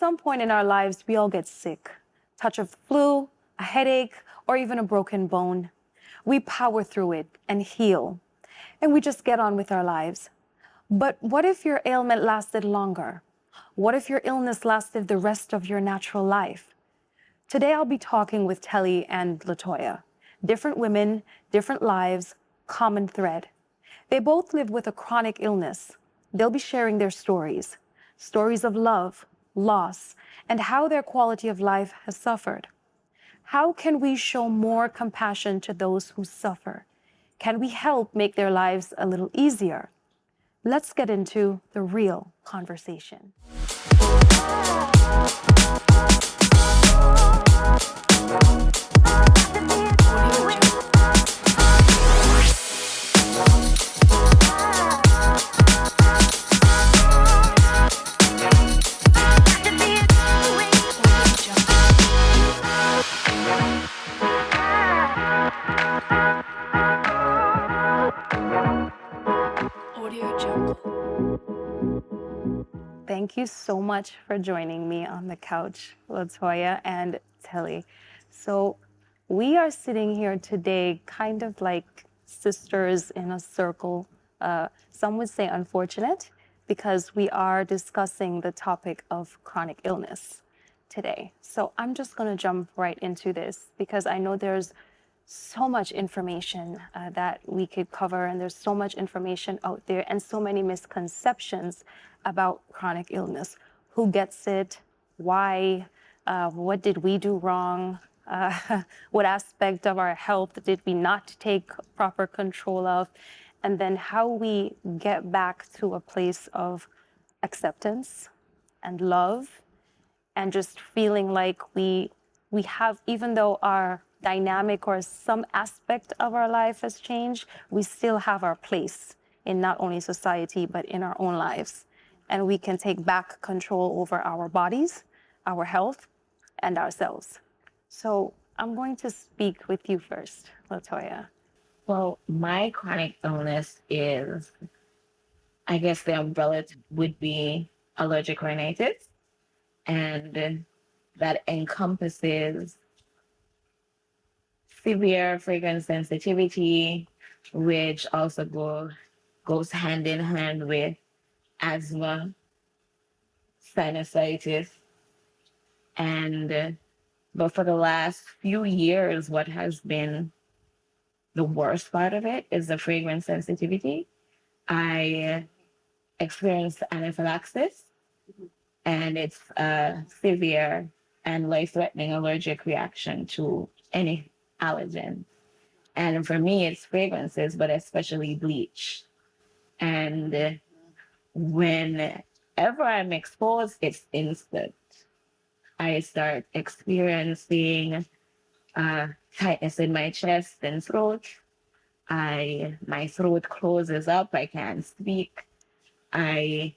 some point in our lives, we all get sick. Touch of flu, a headache, or even a broken bone. We power through it and heal, and we just get on with our lives. But what if your ailment lasted longer? What if your illness lasted the rest of your natural life? Today, I'll be talking with Telly and LaToya. Different women, different lives, common thread. They both live with a chronic illness. They'll be sharing their stories of love, loss, and how their quality of life has suffered. How can we show more compassion to those who suffer? Can we help make their lives a little easier? Let's get into the real conversation. Thank you so much for joining me on the couch, LaToya and Telly. So we are sitting here today kind of like sisters in a circle. Some would say unfortunate, because we are discussing the topic of chronic illness today. So I'm just going to jump right into this because I know there's so much information that we could cover, and there's so much information out there and so many misconceptions about chronic illness. Who gets it? Why? What did we do wrong? What aspect of our health did we not take proper control of? And then how we get back to a place of acceptance and love, and just feeling like we have, even though our dynamic or some aspect of our life has changed, we still have our place in not only society, but in our own lives. And we can take back control over our bodies, our health, and ourselves. So I'm going to speak with you first, LaToya. Well, my chronic illness is, I guess the umbrella would be allergic rhinitis, and that encompasses severe fragrance sensitivity, which also goes hand in hand with asthma, sinusitis, and but for the last few years, what has been the worst part of it is the fragrance sensitivity. I experienced anaphylaxis, and it's a severe and life-threatening allergic reaction to any allergen. And for me, it's fragrances, but especially bleach. And whenever I'm exposed, it's instant. I start experiencing tightness in my chest and throat. My throat closes up. I can't speak. There's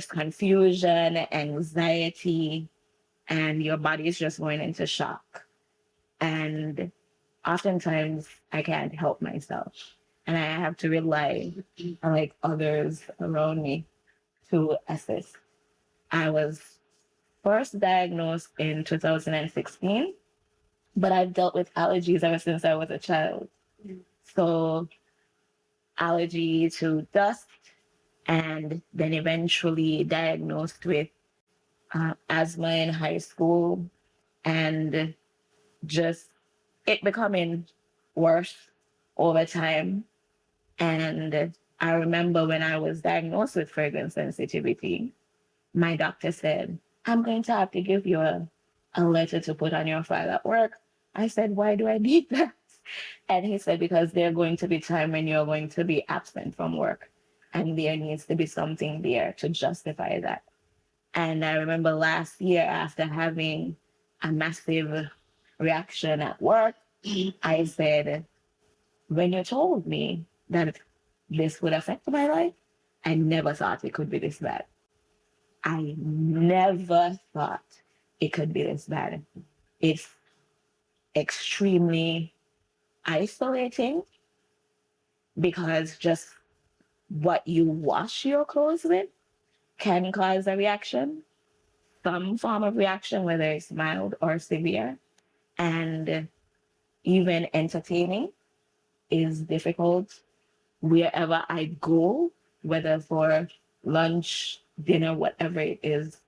confusion, anxiety, and your body is just going into shock. And oftentimes I can't help myself, and I have to rely on like others around me to assist. I was first diagnosed in 2016, but I've dealt with allergies ever since I was a child. So allergy to dust, and then eventually diagnosed with asthma in high school, and just it becoming worse over time. And I remember when I was diagnosed with fragrance sensitivity, my doctor said, I'm going to have to give you a letter to put on your file at work. I said, why do I need that? And he said, because there's going to be time when you're going to be absent from work, and there needs to be something there to justify that. And I remember last year, after having a massive reaction at work, I said, when you told me that this would affect my life, I never thought it could be this bad. I never thought it could be this bad. It's extremely isolating, because just what you wash your clothes with can cause a reaction. some form of reaction, whether it's mild or severe. And even entertaining is difficult. Wherever I go, whether for lunch, dinner, whatever it is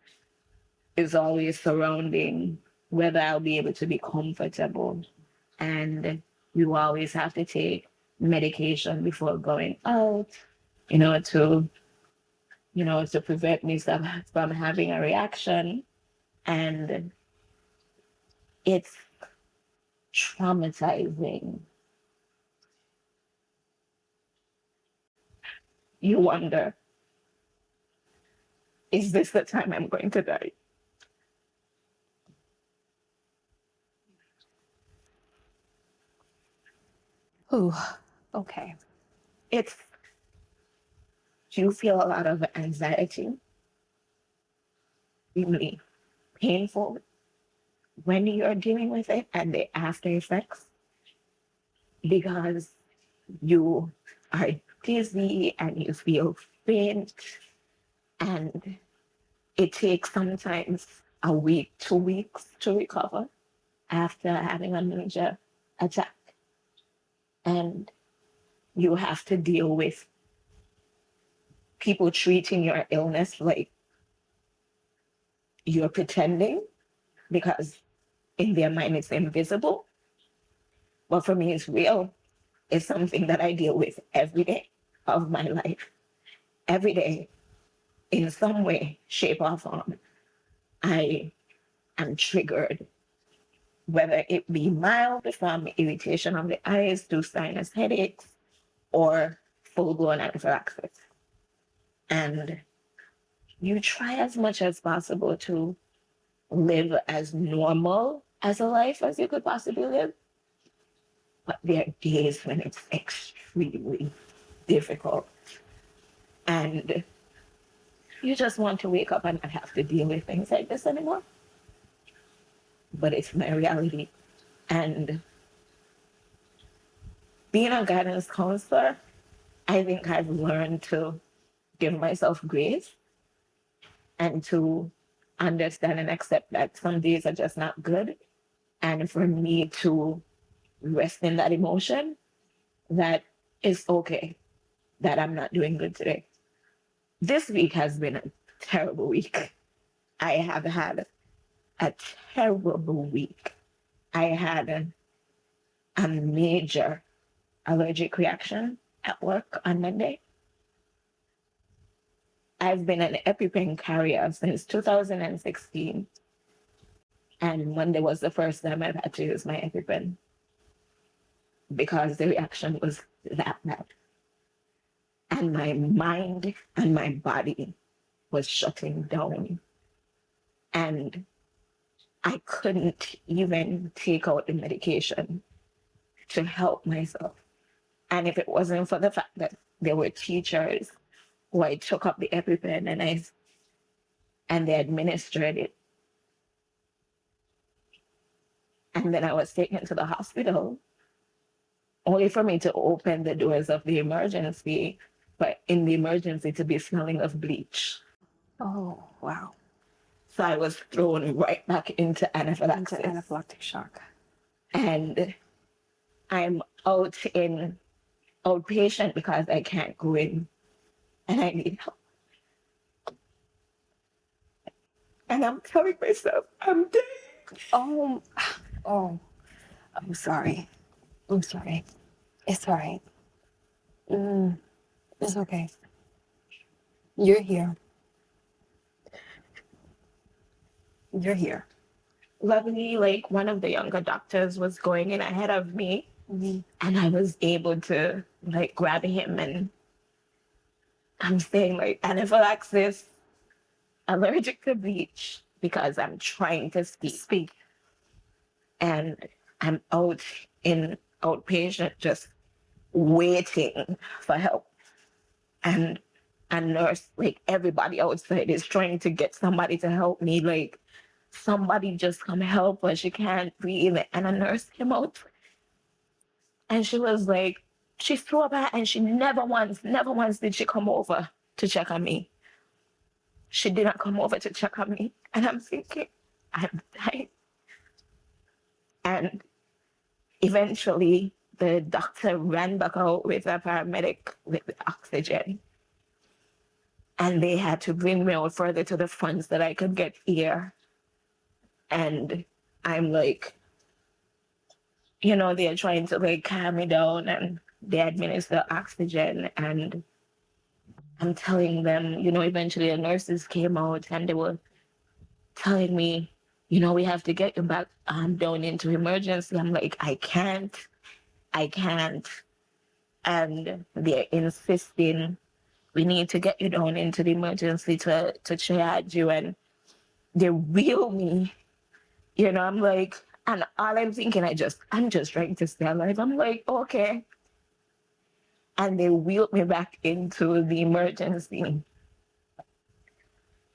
always surrounding whether I'll be able to be comfortable. And you always have to take medication before going out, you know, to to prevent me from having a reaction. And it's traumatizing. You wonder, is this the time I'm going to die? Ooh, okay. It's You feel a lot of anxiety, really painful when you're dealing with it and the after effects, because you are dizzy and you feel faint, and it takes sometimes a week, 2 weeks to recover after having a major attack. And you have to deal with people treating your illness like you're pretending, because in their mind it's invisible. But for me, it's real. It's something that I deal with every day of my life. Every day, in some way, shape, or form, I am triggered, whether it be mild from irritation of the eyes to sinus headaches or full blown anaphylaxis. And you try as much as possible to live as normal as a life as you could possibly live. But there are days when it's extremely difficult. And you just want to wake up and not have to deal with things like this anymore. But it's my reality. And being a guidance counselor, I think I've learned to give myself grace and to understand and accept that some days are just not good. And for me to rest in that emotion, that it's okay that I'm not doing good today. This week has been a terrible week. I have had a terrible week. I had a major allergic reaction at work on Monday. I've been an EpiPen carrier since 2016, and Monday was the first time I've had to use my EpiPen because the reaction was that bad. And my mind and my body was shutting down. And I couldn't even take out the medication to help myself. And if it wasn't for the fact that there were teachers who I took up the EpiPen and they administered it, and then I was taken to the hospital, only for me to open the doors of the emergency, but in the emergency to be smelling of bleach. Oh, wow. So I was thrown right back into anaphylaxis. Into anaphylactic shock. And I'm out in outpatient because I can't go in and I need help. And I'm telling myself, I'm dead. Oh, oh, I'm sorry. I'm sorry. It's all right. It's okay. You're here. You're here. Luckily, like one of the younger doctors was going in ahead of me, Mm-hmm. and I was able to like grab him, and I'm saying like anaphylaxis, allergic to bleach, because I'm trying to speak. And I'm out in outpatient just waiting for help. And a nurse, like everybody outside is trying to get somebody to help me. Like, somebody just come help her. She can't breathe. And a nurse came out and she was like, she threw up her hand and she never once did she come over to check on me. She didn't come over to check on me. And I'm thinking, I'm dying. And eventually, the doctor ran back out with a paramedic with the oxygen. And they had to bring me out further to the front so that I could get air. And I'm like, they're trying to like calm me down and they administer oxygen. And I'm telling them, eventually the nurses came out and they were telling me, we have to get you back down into emergency. I'm like, I can't. And they're insisting we need to get you down into the emergency to triage you. And they wheel me, I'm like, and all I'm thinking, I'm just trying to stay alive. I'm like, okay. And they wheeled me back into the emergency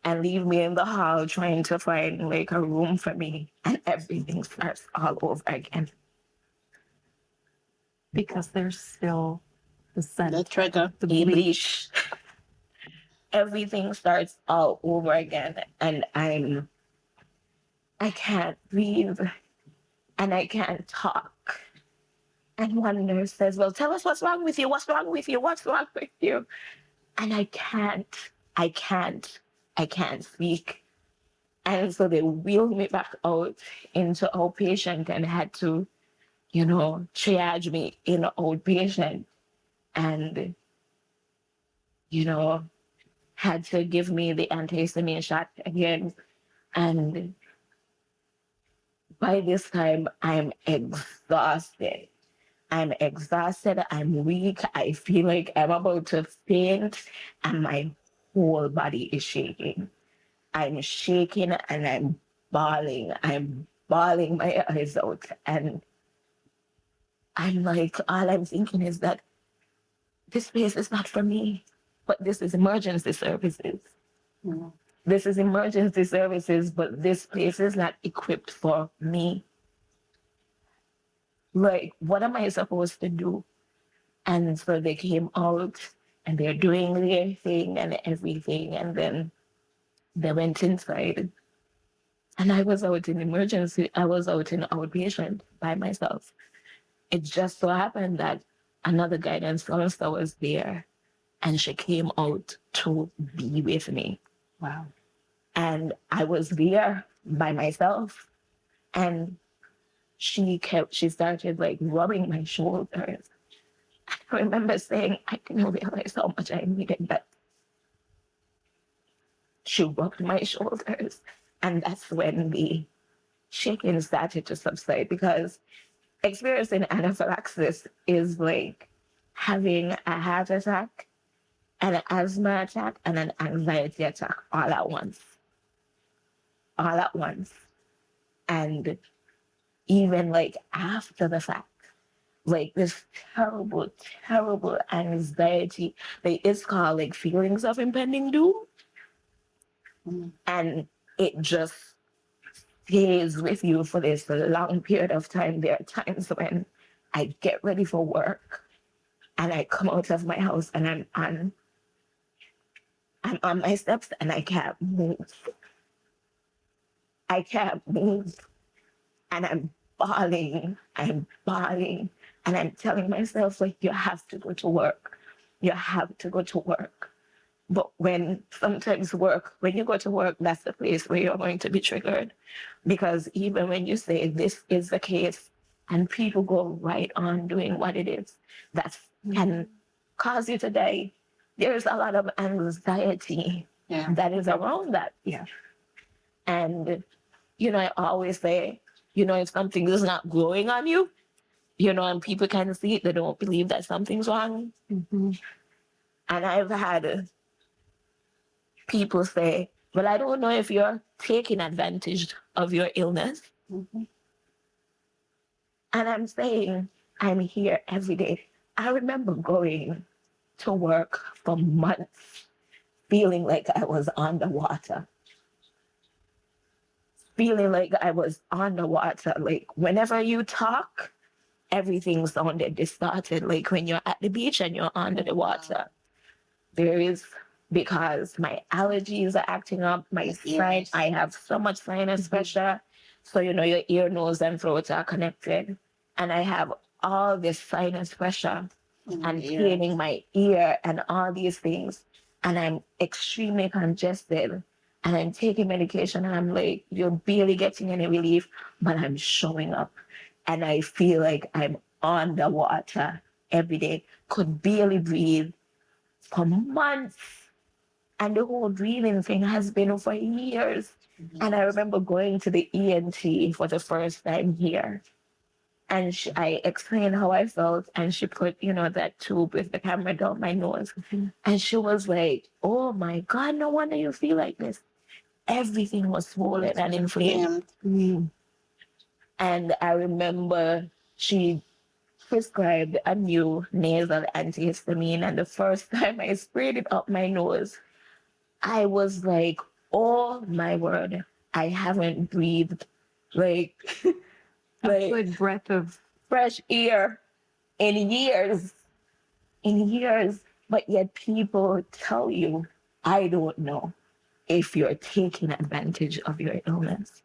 and leave me in the hall trying to find like a room for me. And everything starts all over again. Because there's still the scent. The trigger. The bleach. bleach. Everything starts all over again. And I can't breathe and I can't talk. And one nurse says, well, tell us what's wrong with you. What's wrong with you? What's wrong with you? And I can't speak. And so they wheeled me back out into outpatient and had to, triage me in outpatient and, had to give me the antihistamine shot again. And by this time, I'm exhausted. I'm weak. I feel like I'm about to faint and my whole body is shaking. I'm shaking and I'm bawling. I'm bawling my eyes out. And I'm like, all I'm thinking is that this place is not for me, but this is emergency services. Mm-hmm. This is emergency services, but this place is not equipped for me. Like, what am I supposed to do? And so they came out and they're doing their thing and everything. And then they went inside. And I was out in outpatient by myself. It just so happened that another guidance counselor was there and she came out to be with me. Wow. And I was there by myself. And she started like rubbing my shoulders. I remember saying, I didn't realize how much I needed that. She rubbed my shoulders. And that's when the shaking started to subside, because experiencing anaphylaxis is like having a heart attack, and an asthma attack, and an anxiety attack all at once. All at once. And even like after the fact, like this terrible, terrible anxiety. Like, it's called like feelings of impending doom. Mm-hmm. And it just stays with you for this long period of time. There are times when I get ready for work and I come out of my house and I'm on my steps and I can't move. I can't move. And I'm bawling. And I'm telling myself, like, you have to go to work. You have to go to work. But when you go to work, that's the place where you're going to be triggered. Because even when you say this is the case and people go right on doing what it is, that can cause you to die, there's a lot of anxiety that is around that. Yeah. And, I always say, if something is not growing on you, and people can see it, they don't believe that something's wrong. Mm-hmm. And I've had people say, well, I don't know if you're taking advantage of your illness. Mm-hmm. And I'm saying, I'm here every day. I remember going to work for months, feeling like I was underwater. Like, whenever you talk, everything sounded distorted. Like when you're at the beach and you're under the water, there is because my allergies are acting up. I have so much sinus pressure. So, your ear, nose, and throat are connected. And I have all this sinus pressure and pain in my ear and all these things. And I'm extremely congested. And I'm taking medication and I'm like, you're barely getting any relief, but I'm showing up. And I feel like I'm underwater every day, could barely breathe for months. And the whole breathing thing has been for years. And I remember going to the ENT for the first time here. And I explained how I felt, and she put, that tube with the camera down my nose. And she was like, oh my God, no wonder you feel like this. Everything was swollen and inflamed. And I remember she prescribed a new nasal antihistamine. And the first time I sprayed it up my nose, I was like, oh my word, I haven't breathed like, a good breath of fresh air in years. But yet people tell you, I don't know if you're taking advantage of your illness.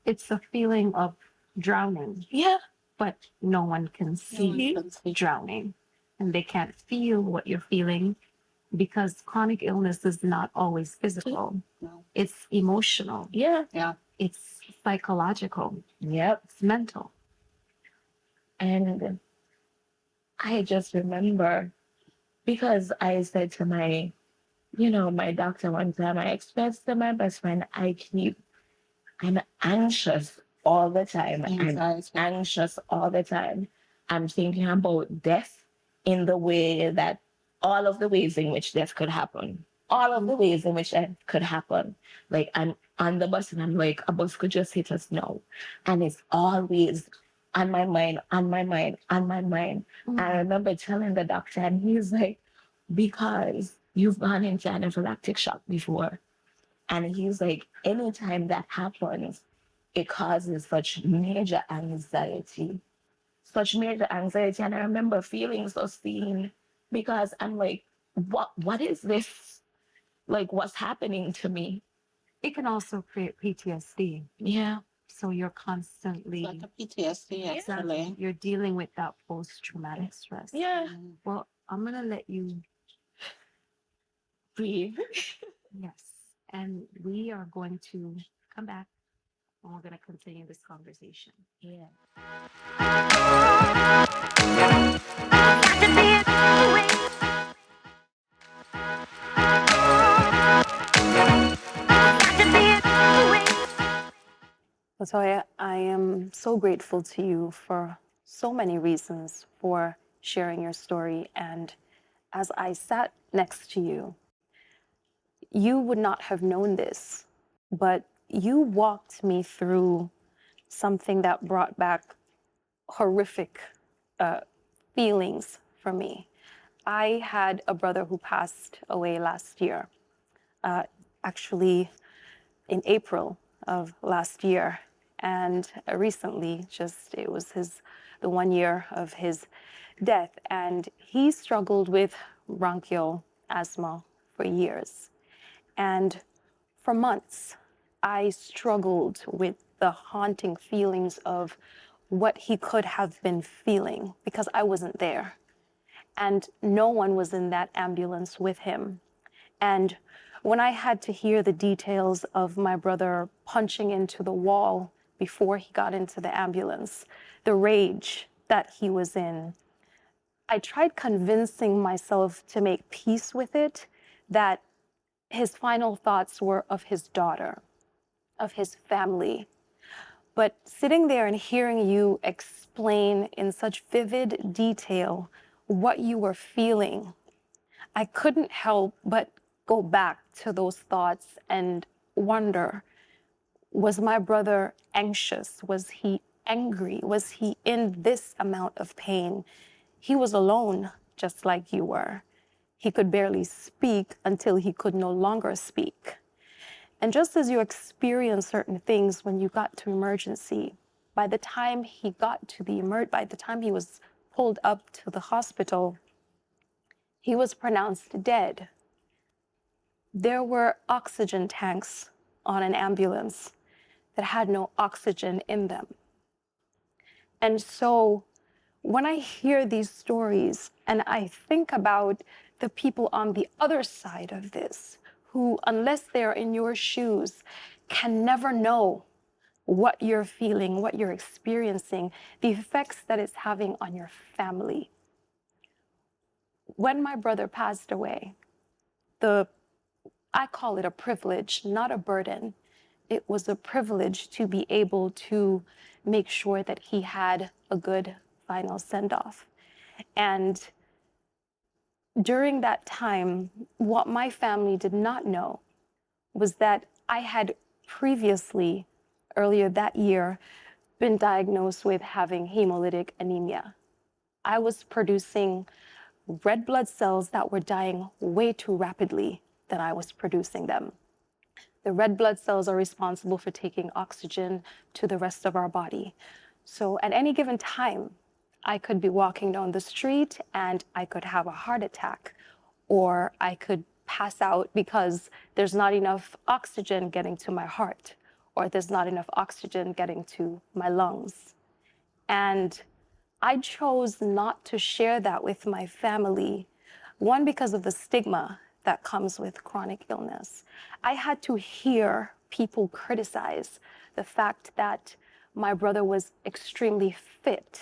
it's a feeling of drowning. Yeah. But no one can see drowning, and they can't feel what you're feeling, because chronic illness is not always physical. No. It's emotional. Yeah. It's psychological. Yep. It's mental. And I just remember, because I said to my doctor one time, I expressed to my best friend, I'm anxious all the time. Anxiety. I'm anxious all the time. I'm thinking about death in the way that all of the ways in which death could happen. All of the ways in which that could happen. Like, I'm on the bus and I'm like, a bus could just hit us now. And it's always on my mind. I remember telling the doctor, and he's like, because you've gone into anaphylactic shock before. And he's like, anytime that happens, it causes such major anxiety. And I remember feeling so seen, because I'm like, what is this? Like, what's happening to me? It can also create PTSD. Yeah. So you're constantly Like a PTSD, actually. you're dealing with that post-traumatic stress. Yeah. Well, I'm gonna let you Breathe. yes, and we are going to come back and we're gonna continue this conversation. Yeah. LaToya, I am so grateful to you for so many reasons for sharing your story. And as I sat next to you, you would not have known this, but you walked me through something that brought back horrific feelings for me. I had a brother who passed away last year, actually in April of last year. And recently, it was the 1 year of his death. And he struggled with bronchial asthma for years. And for months, I struggled with the haunting feelings of what he could have been feeling, because I wasn't there. And no one was in that ambulance with him. And when I had to hear the details of my brother punching into the wall before he got into the ambulance, the rage that he was in, I tried convincing myself to make peace with it, that his final thoughts were of his daughter, of his family. But sitting there and hearing you explain in such vivid detail what you were feeling, I couldn't help but go back to those thoughts and wonder, was my brother anxious? Was he angry? Was he in this amount of pain? He was alone, just like you were. He could barely speak until he could no longer speak. And just as you experience certain things when you got to emergency, by the time he was pulled up to the hospital, he was pronounced dead. there were oxygen tanks on an ambulance that had no oxygen in them. And so when I hear these stories and I think about the people on the other side of this, who, unless they're in your shoes, can never know what you're feeling, what you're experiencing, the effects that it's having on your family. When my brother passed away, I call it a privilege, not a burden. It was a privilege to be able to make sure that he had a good final send-off. And during that time, what my family did not know was that I had previously, earlier that year, been diagnosed with having hemolytic anemia. I was producing red blood cells that were dying way too rapidly than I was producing them. The red blood cells are responsible for taking oxygen to the rest of our body. So at any given time, I could be walking down the street and I could have a heart attack, or I could pass out because there's not enough oxygen getting to my heart, or there's not enough oxygen getting to my lungs. And I chose not to share that with my family, one, because of the stigma that comes with chronic illness. I had to hear people criticize the fact that my brother was extremely fit.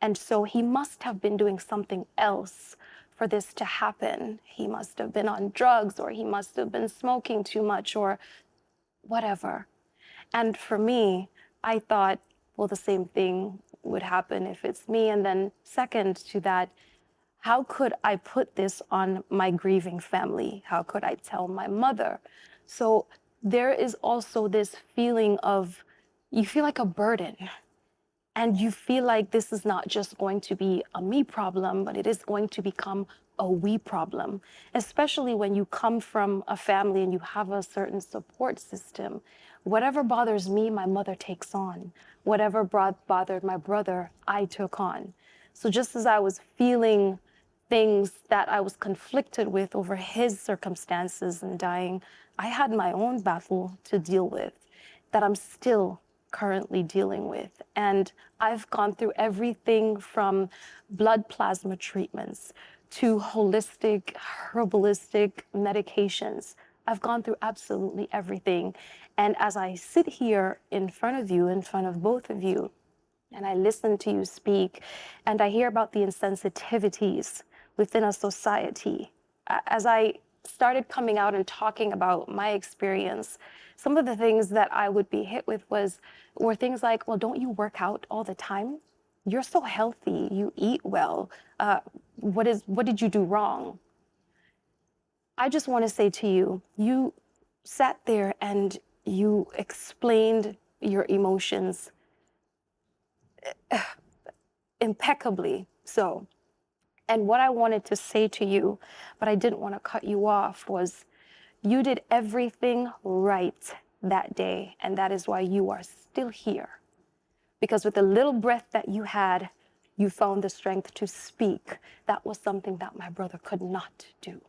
And so he must have been doing something else for this to happen. He must have been on drugs, or he must have been smoking too much, or whatever. And for me, I thought, well, the same thing would happen if it's me. And then second to that, how could I put this on my grieving family? How could I tell my mother? So there is also this feeling of, you feel like a burden. And you feel like this is not just going to be a me problem, but it is going to become a we problem, especially when you come from a family and you have a certain support system. Whatever bothers me, my mother takes on. Whatever bothered my brother, I took on. So just as I was feeling things that I was conflicted with over his circumstances and dying, I had my own battle to deal with that I'm still currently dealing with. And I've gone through everything from blood plasma treatments to holistic, herbalistic medications. I've gone through absolutely everything. And as I sit here in front of you, in front of both of you, and I listen to you speak, and I hear about the insensitivities within a society, as I started coming out and talking about my experience, some of the things that I would be hit with were things like, well, don't you work out all the time? You're so healthy, you eat well. What did you do wrong? I just want to say to you, you sat there and you explained your emotions impeccably so. And what I wanted to say to you, but I didn't want to cut you off, was you did everything right that day. And that is why you are still here. Because with the little breath that you had, you found the strength to speak. That was something that my brother could not do.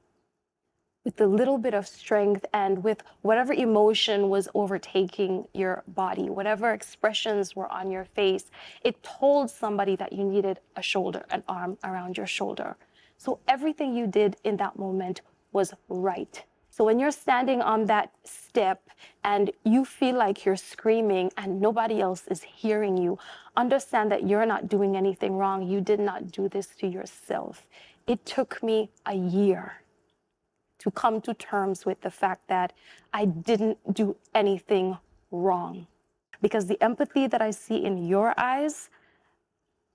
With the little bit of strength and with whatever emotion was overtaking your body, whatever expressions were on your face, it told somebody that you needed a shoulder, an arm around your shoulder. So everything you did in that moment was right. So when you're standing on that step and you feel like you're screaming and nobody else is hearing you, understand that you're not doing anything wrong. You did not do this to yourself. It took me a year to come to terms with the fact that I didn't do anything wrong. Because the empathy that I see in your eyes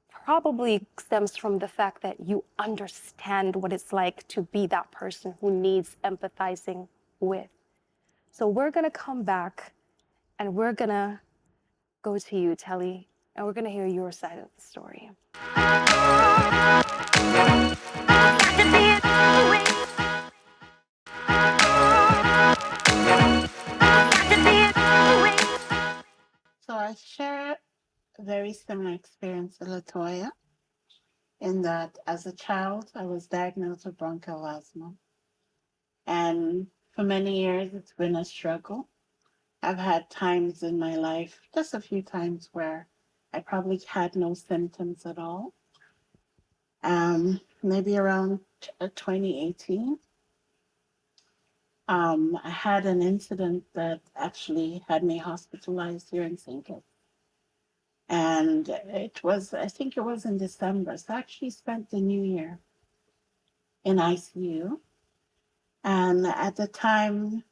probably stems from the fact that you understand what it's like to be that person who needs empathizing with. So we're gonna come back and we're gonna go to you, Telly, and we're gonna hear your side of the story. So I share a very similar experience with LaToya in that as a child, I was diagnosed with bronchial asthma. And for many years, it's been a struggle. I've had times in my life, just a few times, where I probably had no symptoms at all. Maybe around 2018, I had an incident that actually had me hospitalized here in St. Kitts. And it was, I think it was in December. So I actually spent the new year in ICU. And at the time,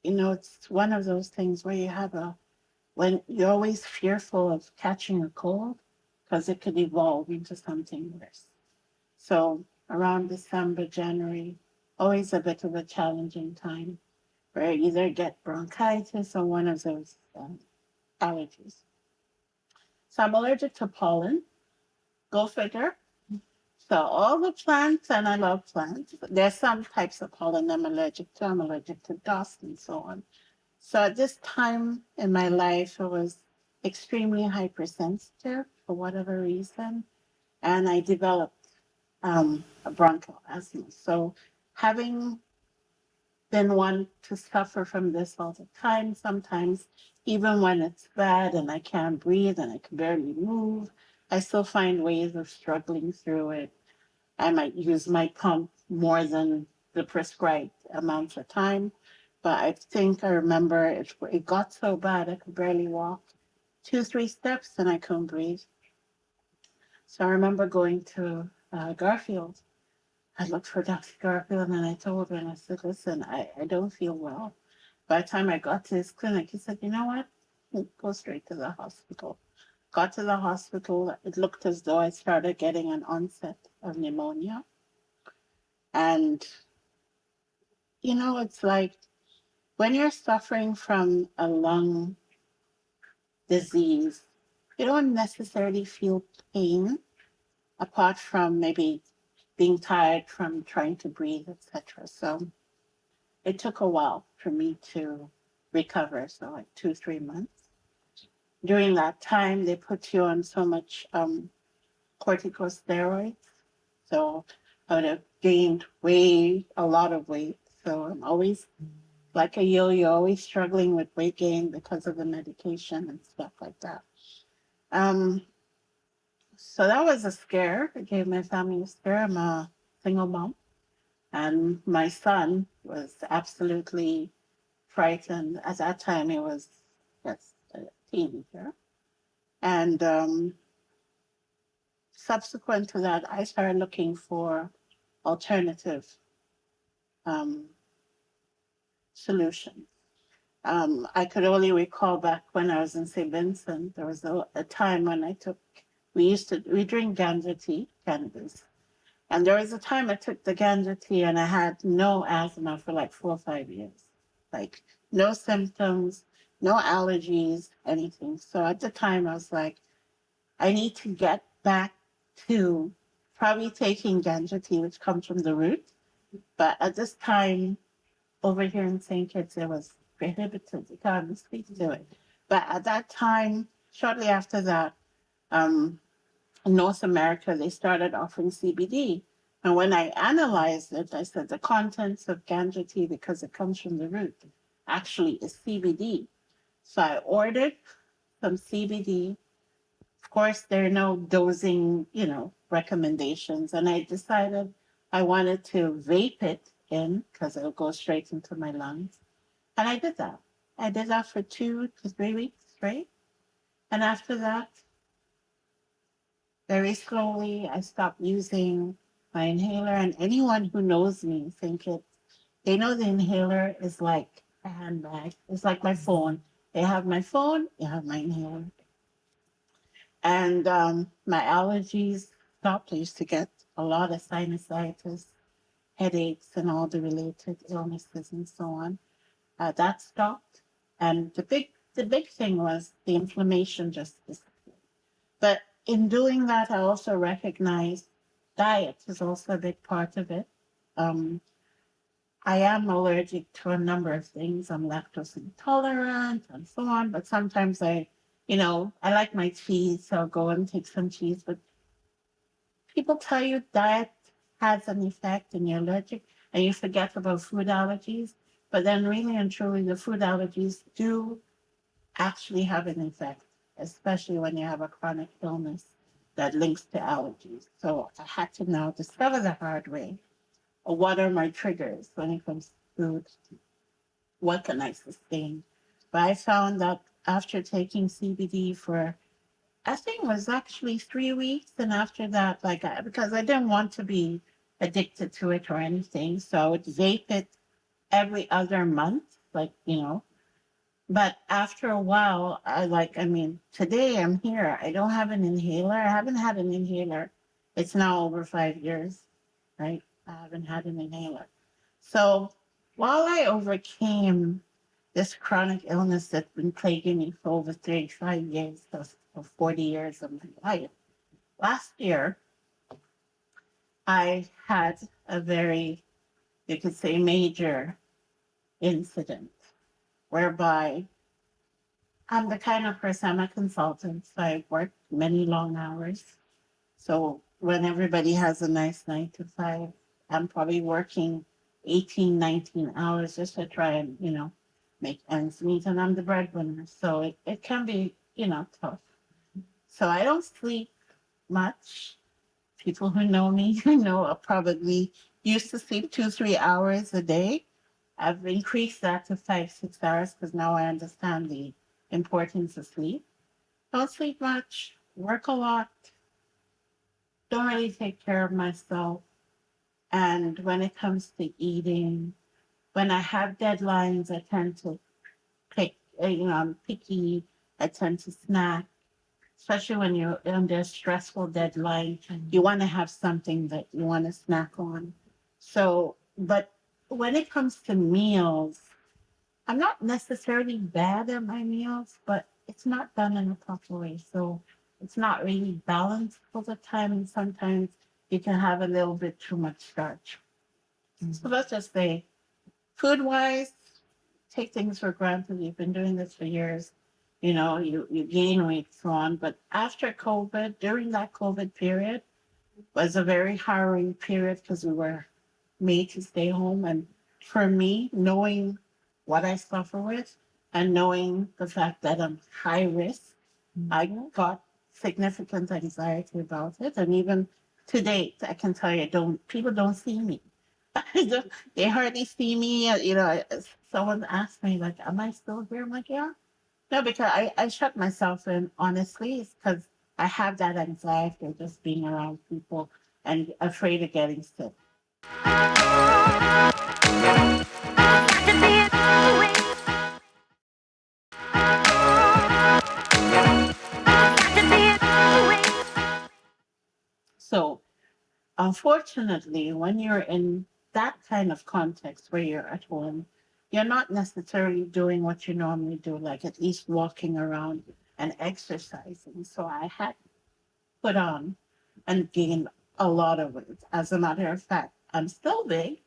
it's one of those things where when you're always fearful of catching a cold because it could evolve into something worse. So around December, January, always a bit of a challenging time where you either get bronchitis or one of those allergies. So I'm allergic to pollen. Go figure. So all the plants, and I love plants. There's some types of pollen I'm allergic to. I'm allergic to dust and so on. So at this time in my life, I was extremely hypersensitive for whatever reason, and I developed a bronchial asthma. So having been one to suffer from this all the time, sometimes even when it's bad and I can't breathe and I can barely move, I still find ways of struggling through it. I might use my pump more than the prescribed amount of time. But I think I remember it got so bad I could barely walk 2, 3 steps and I couldn't breathe. So I remember going to Garfield. I looked for Dr. Garfield and I told her and I said, listen, I don't feel well. By the time I got to his clinic, he said, you know what? Go straight to the hospital. Got to the hospital. It looked as though I started getting an onset of pneumonia. And, it's like when you're suffering from a lung disease, you don't necessarily feel pain apart from maybe being tired from trying to breathe, etc. So it took a while for me to recover, so like 2, 3 months. During that time, they put you on so much corticosteroids. So I would have gained a lot of weight. So I'm always like a yo-yo, always struggling with weight gain because of the medication and stuff like that. Um, so that was a scare. It gave my family a scare. I'm a single mom, and my son was absolutely frightened. At that time, he was just a teenager. And subsequent to that, I started looking for alternative um, solutions. I could only recall back when I was in St. Vincent, there was a time when we drink ganja tea, cannabis. And there was a time I took the ganja tea and I had no asthma for like 4 or 5 years. Like no symptoms, no allergies, anything. So at the time I was like, I need to get back to probably taking ganja tea, which comes from the root. But at this time, over here in St. Kitts, it was prohibited. You can't even speak to it. But at that time, shortly after that, um, in North America, they started offering CBD. And when I analyzed it, I said the contents of ganja tea, because it comes from the root, actually is CBD. So I ordered some CBD. Of course, there are no dosing, recommendations. And I decided I wanted to vape it in because it'll go straight into my lungs. And I did that. I did that for 2 to 3 weeks straight. And after that, very slowly, I stopped using my inhaler. And anyone who knows me they know the inhaler is like a handbag. It's like my phone. They have my phone, you have my inhaler. And my allergies stopped. I used to get a lot of sinusitis, headaches, and all the related illnesses and so on. That stopped. And the big thing was the inflammation just disappeared. But in doing that, I also recognize diet is also a big part of it. Um, I am allergic to a number of things. I'm lactose intolerant and so on. But sometimes I like my cheese, so I'll go and take some cheese. But people tell you diet has an effect and you're allergic. and you forget about food allergies. But then, really and truly, the food allergies do actually have an effect, especially when you have a chronic illness that links to allergies. So I had to now discover the hard way. What are my triggers when it comes to food? What can I sustain? But I found that after taking CBD for, I think it was actually 3 weeks, and after that, because I didn't want to be addicted to it or anything, so I would vape it every other month, but after a while, today I'm here. I don't have an inhaler. I haven't had an inhaler. It's now over 5 years, right? I haven't had an inhaler. So while I overcame this chronic illness that's been plaguing me for over 35 years, for 40 years of my life, last year I had a very, you could say, major incident whereby I'm the kind of person, I'm a consultant, so I work many long hours. So when everybody has a nice 9 to 5, I'm probably working 18, 19 hours just to try and, make ends meet. And I'm the breadwinner. So it can be, tough. So I don't sleep much. People who know me know I probably used to sleep 2, 3 hours a day. I've increased that to 5, 6 hours because now I understand the importance of sleep. Don't sleep much, work a lot, don't really take care of myself. And when it comes to eating, when I have deadlines, I tend to pick, I'm picky. I tend to snack, especially when you're under a stressful deadline. You want to have something that you want to snack on. So, but when it comes to meals, I'm not necessarily bad at my meals, but it's not done in a proper way. So it's not really balanced all the time. And sometimes you can have a little bit too much starch. So let's just say, food wise, take things for granted. You've been doing this for years. You gain weight, so on. But after COVID, during that COVID period, was a very harrowing period because we were made to stay home. And for me, knowing what I suffer with and knowing the fact that I'm high risk, I got significant anxiety about it. And even to date, I can tell you, people don't see me. They hardly see me. Someone asked me, like, am I still here? I'm like, yeah. No, because I shut myself in, honestly. It's because I have that anxiety of just being around people and afraid of getting sick. So, unfortunately, when you're in that kind of context where you're at home, you're not necessarily doing what you normally do, like at least walking around and exercising. So I had put on and gained a lot of weight. As a matter of fact, I'm still big,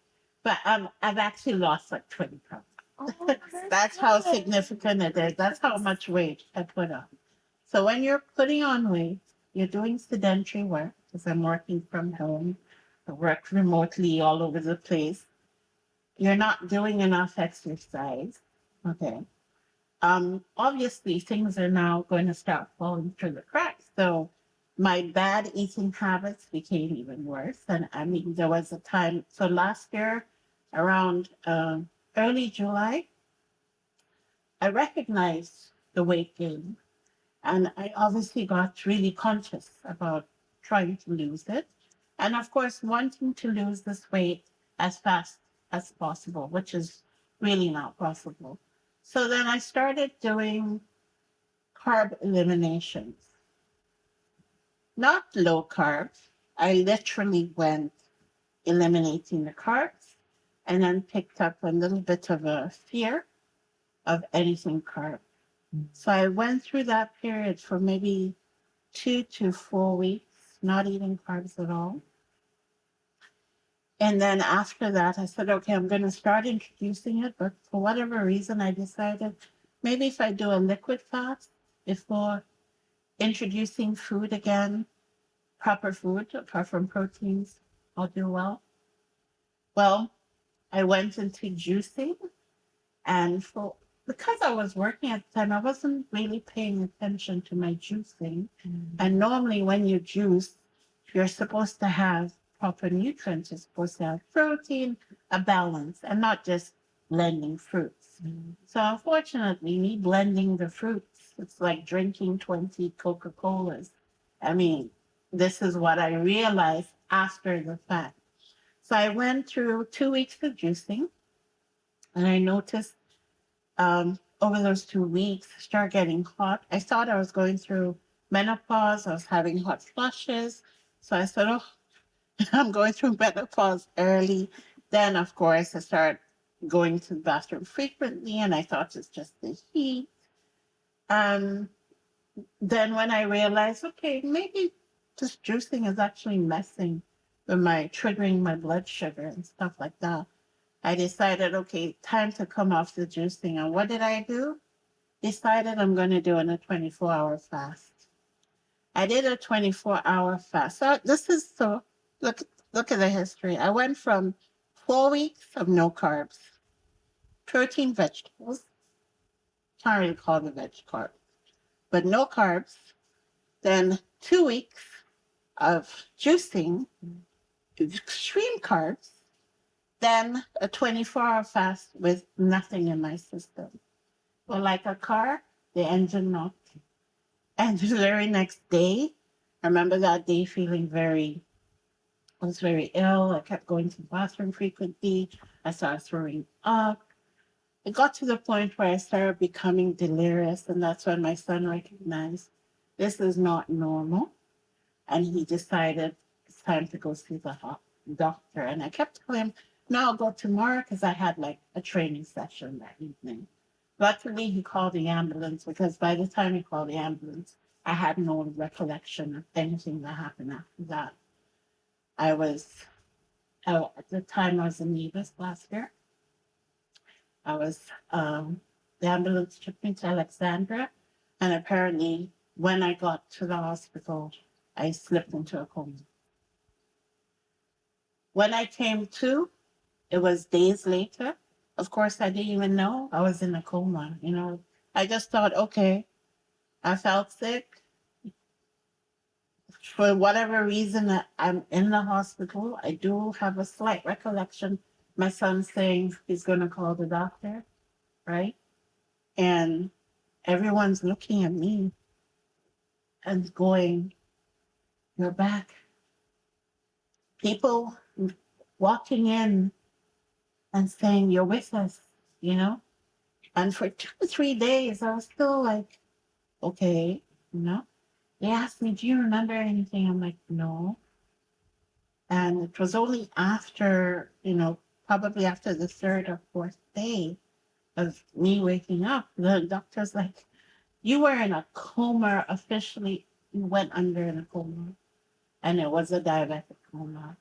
but I've actually lost like 20 pounds. Oh, That's how significant it is. That's how much weight I put on. So when you're putting on weight, you're doing sedentary work because I'm working from home. I work remotely all over the place. You're not doing enough exercise. Okay. Obviously things are now going to start falling through the cracks. So my bad eating habits became even worse. And I mean, there was a time, so last year around early July, I recognized the weight gain. And I obviously got really conscious about trying to lose it. And of course, wanting to lose this weight as fast as possible, which is really not possible. So then I started doing carb eliminations, not low carbs. I literally went eliminating the carbs and then picked up a little bit of a fear of anything carb. So I went through that period for maybe 2 to 4 weeks, not eating carbs at all. And then after that, I said, okay, I'm going to start introducing it. But for whatever reason, I decided maybe if I do a liquid fast before introducing food again, proper food, apart from proteins, I'll do well. Well, I went into juicing, and because I was working at the time, I wasn't really paying attention to my juicing. And normally, when you juice, you're supposed to have proper nutrients. You're supposed to have protein, a balance, and not just blending fruits. So, unfortunately, me blending the fruits, it's like drinking 20 Coca Colas. I mean, this is what I realized after the fact. So, I went through 2 weeks of juicing, and I noticed over those 2 weeks, start getting hot. I thought I was going through menopause. I was having hot flushes. So I said, oh, I'm going through menopause early. Then, of course, I started going to the bathroom frequently, and I thought it's just the heat. Um, then when I realized, okay, maybe just juicing is actually messing with triggering my blood sugar and stuff like that. I decided, okay, time to come off the juicing. And what did I do? Decided I'm going to do a 24-hour fast. I did a 24-hour fast. Look look at the history. I went from 4 weeks of no carbs, protein vegetables, can't really call the veg carbs, but no carbs. Then 2 weeks of juicing, extreme carbs, then a 24-hour fast with nothing in my system. Well, like a car, the engine knocked. And the very next day, I remember that day feeling I was very ill. I kept going to the bathroom frequently. I started throwing up. It got to the point where I started becoming delirious. And that's when my son recognized this is not normal. And he decided it's time to go see the doctor. And I kept telling him, no, I'll go tomorrow because I had like a training session that evening. Luckily, he called the ambulance because by the time he called the ambulance, I had no recollection of anything that happened after that. At the time, I was in Nevis last year. I was, the ambulance took me to Alexandria. And apparently, when I got to the hospital, I slipped into a coma. When I came to, it was days later. Of course, I didn't even know I was in a coma. I just thought, okay, I felt sick. For whatever reason, I'm in the hospital. I do have a slight recollection. My son saying he's going to call the doctor, right? And everyone's looking at me and going, you're back. People walking in and saying, you're with us, you know? And for 2 or 3 days, I was still like, okay, you know? They asked me, do you remember anything? I'm like, no. And it was only after, probably after the third or fourth day of me waking up, the doctor's like, you were in a coma officially. You went under in a coma. And it was a diabetic coma.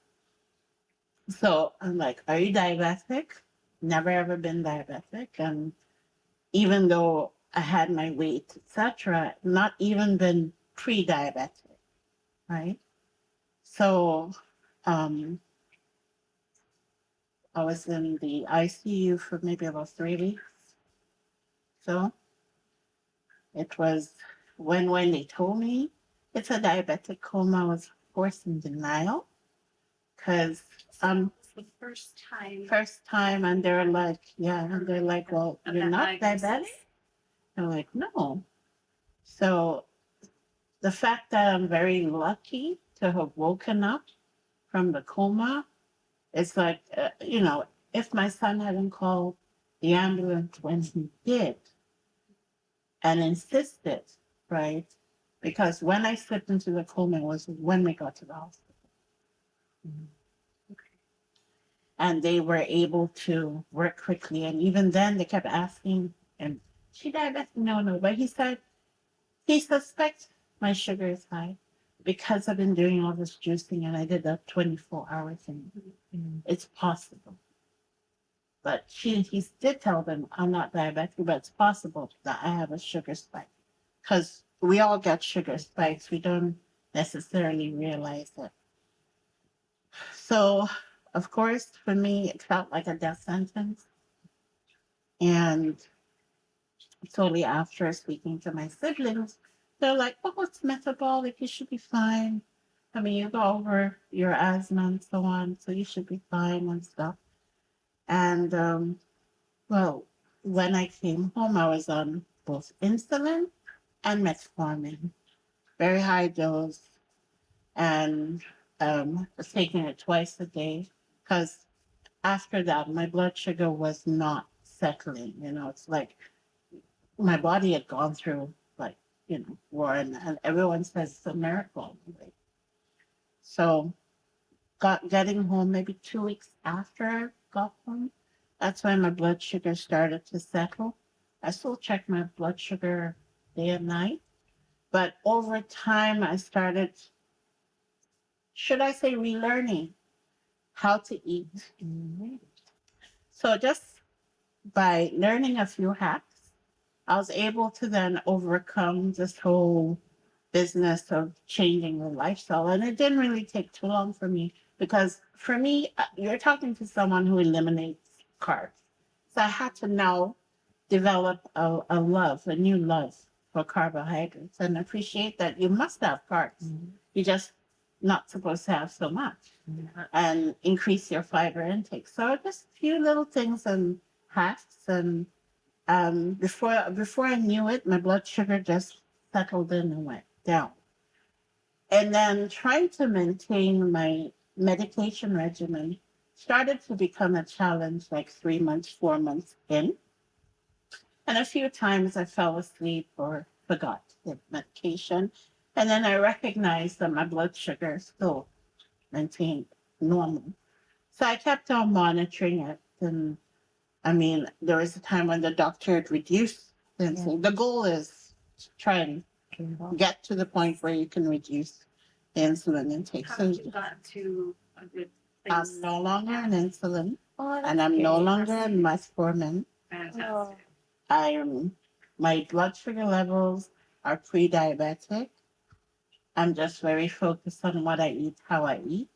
So I'm like, are you diabetic? Never ever been diabetic. And even though I had my weight, etc., not even been pre-diabetic, right? So I was in the ICU for maybe about 3 weeks. So it was when they told me it's a diabetic coma, I was forced in denial because It's the first time, and they're like, yeah, and they're like, well, of you're that not diagnosis? diabetic. I'm like, no. So the fact that I'm very lucky to have woken up from the coma, it's like, if my son hadn't called the ambulance when he did and insisted, right? Because when I slipped into the coma was when we got to the hospital. And they were able to work quickly. And even then, they kept asking, and she diabetic? No, no. But he said, he suspects my sugar is high because I've been doing all this juicing and I did that 24-hour thing. It's possible. But he did tell them I'm not diabetic, but it's possible that I have a sugar spike. Because we all get sugar spikes. We don't necessarily realize it. So of course, for me, it felt like a death sentence. And shortly after speaking to my siblings, they're like, oh, it's metabolic. You should be fine. I mean, you go over your asthma and so on, so you should be fine and stuff. And, well, when I came home, I was on both insulin and metformin, very high dose, and was taking it twice a day because after that, my blood sugar was not settling. You know, it's like my body had gone through like, war, and everyone says it's a miracle. Like, so getting home maybe 2 weeks after I got home, that's when my blood sugar started to settle. I still check my blood sugar day and night, but over time I started, should I say, relearning how to eat. So just by learning a few hacks, I was able to then overcome this whole business of changing the lifestyle. And it didn't really take too long for me because for me, you're talking to someone who eliminates carbs. So I had to now develop a new love for carbohydrates and appreciate that you must have carbs. You're just not supposed to have so much and increase your fiber intake. So just a few little things and hacks, and before I knew it, my blood sugar just settled in and went down. And then trying to maintain my medication regimen started to become a challenge like 3 months, 4 months in. And a few times I fell asleep or forgot the medication. And then I recognized that my blood sugar still maintained normal. So I kept on monitoring it. And I mean, there was a time when the doctor had reduced the insulin. The goal is to try and get to the point where you can reduce the insulin intake. How So did you got to a good I'm place? no longer on insulin, Oh, and I'm no Okay. longer on metformin. Fantastic. My blood sugar levels are pre-diabetic. I'm just very focused on what I eat, how I eat,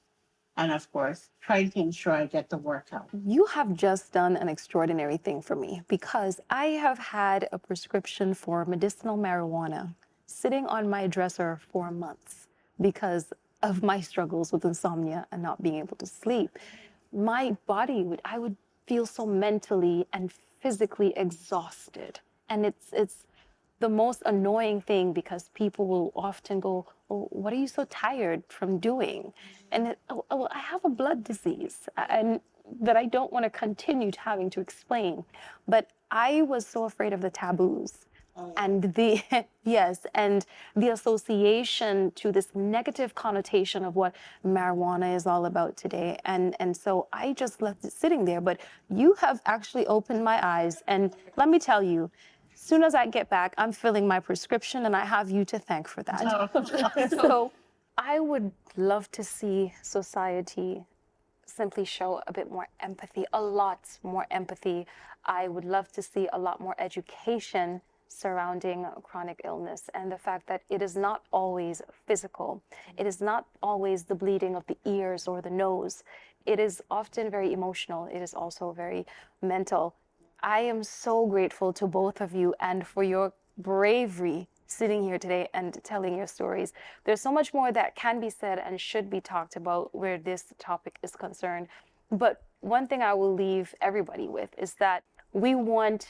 and of course, trying to ensure I get the workout. you have just done an extraordinary thing for me because I have had a prescription for medicinal marijuana sitting on my dresser for months because of my struggles with insomnia and not being able to sleep. My body I would feel so mentally and physically exhausted. And it's the most annoying thing because people will often go, oh, what are you so tired from doing? And well, I have a blood disease and that I don't want to continue having to explain. But I was so afraid of the taboos and the yes, and the association to this negative connotation of what marijuana is all about today. And so I just left it sitting there. But you have actually opened my eyes. And let me tell you, soon as I get back, I'm filling my prescription, and I have you to thank for that. So I would love to see society simply show a bit more empathy, a lot more empathy. I would love to see a lot more education surrounding chronic illness and the fact that it is not always physical. It is not always the bleeding of the ears or the nose. It is often very emotional. It is also very mental. I am so grateful to both of you and for your bravery sitting here today and telling your stories. There's so much more that can be said and should be talked about where this topic is concerned. But one thing I will leave everybody with is that we want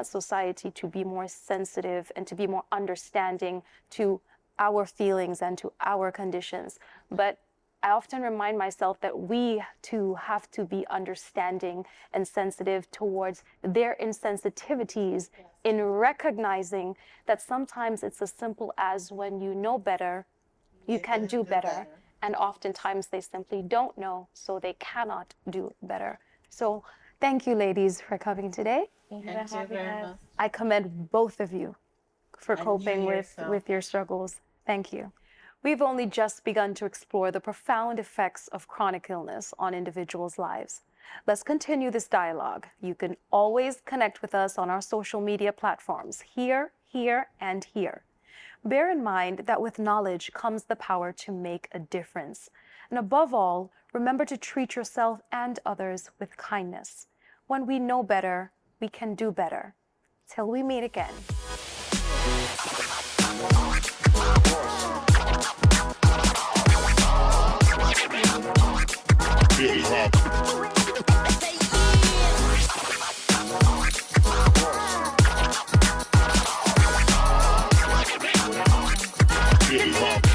society to be more sensitive and to be more understanding to our feelings and to our conditions. But I often remind myself that we too have to be understanding and sensitive towards their insensitivities in recognizing that sometimes it's as simple as when you know better, you can do better. And oftentimes they simply don't know, so they cannot do better. So thank you, ladies, for coming today. Thank you very much. I commend both of you for And coping you with yourself. your struggles. Thank you. We've only just begun to explore the profound effects of chronic illness on individuals' lives. Let's continue this dialogue. You can always connect with us on our social media platforms, here, and here. Bear in mind that with knowledge comes the power to make a difference. And above all, remember to treat yourself and others with kindness. When we know better, we can do better. Till we meet again. Hip hop.